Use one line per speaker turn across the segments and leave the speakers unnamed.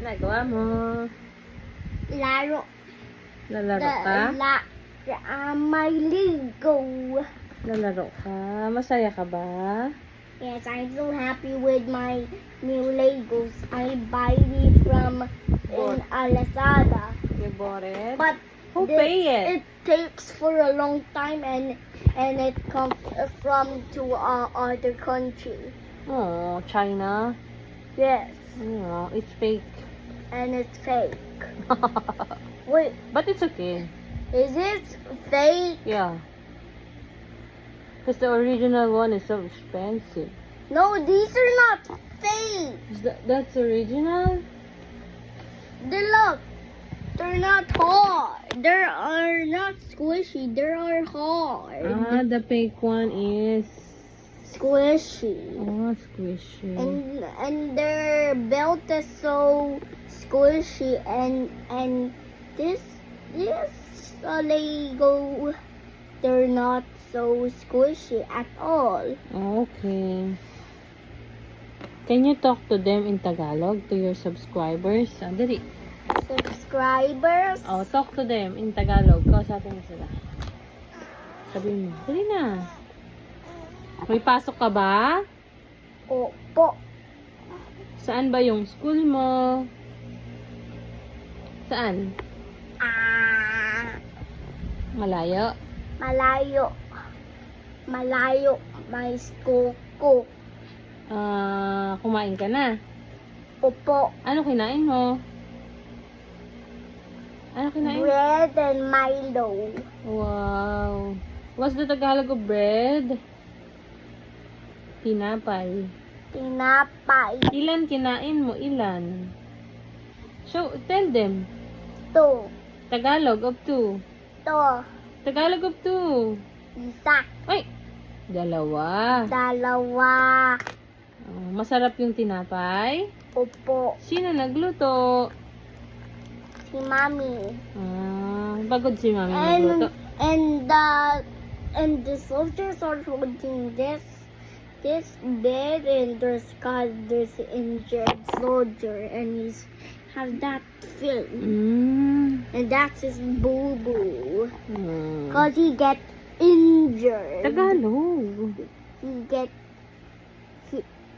Nagawa mo.
Laro.
Lalaro ka?
My Lego.
Lalaro ka? Masaya ka ba?
Yes, I'm so happy with my new Legos. I buy it from in Lazada.
You bought it?
But
Who pay it?
It takes for a long time and it comes from to other country.
Oh, China?
Yes,
Yeah, it's fake.
and it's fake. Wait,
But it's okay.
is it fake?
Yeah. Because the original one is so expensive.
No, these are not fake.
That's original?
Look, they're not hard. They are not squishy. They are hard.
Ah, the fake one is...
Squishy.
Oh, squishy.
And their belt is so squishy and this Lego, they're not so squishy at all.
Okay. Can you talk to them in Tagalog, to your subscribers? Dali.
Subscribers,
Oh, talk to them in Tagalog. Kausapin mo sila. Sabihin mo. Dali na. May pasok ka ba?
opo,
Saan ba yung school mo? Saan? Malayo?
malayo, may school ko.
Kumain ka na?
Opo,
Ano kinain mo? Ano kinain?
bread and Milo.
Wow. What's the Tagalog of bread? Tinapay.
Tinapay.
Ilan kinain mo? Ilan? So, tell them.
To.
Tagalog of 2. Tagalog of 2.
Isa.
Ay! Dalawa.
Dalawa.
Masarap yung tinapay.
Opo.
Sino nagluto?
Si Mami.
Pagod si Mami nagluto.
And the soldiers are holding this bed and there's injured soldier and he's have that film. And that's his boo-boo. Cause he get injured.
Tagalog.
He get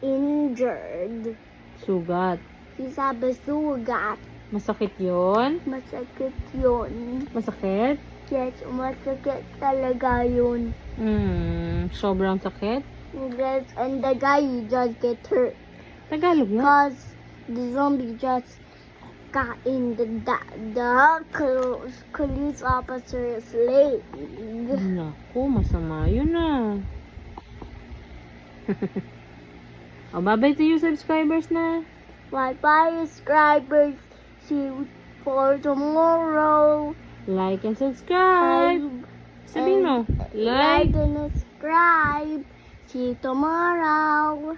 injured.
Sugat.
He's a basugat.
Masakit yun?
Masakit yun.
Masakit?
Yes, masakit talaga yun.
Sobrang sakit?
Yes, and the guy just get hurt.
Tagalog nga.
Cause the zombie just got in the police officer's leg.
Naku, masama yun ah. Bye-bye to you subscribers na.
Bye-bye, subscribers. See you for tomorrow.
Like and subscribe. Sabihin mo.
Like and subscribe. See you tomorrow.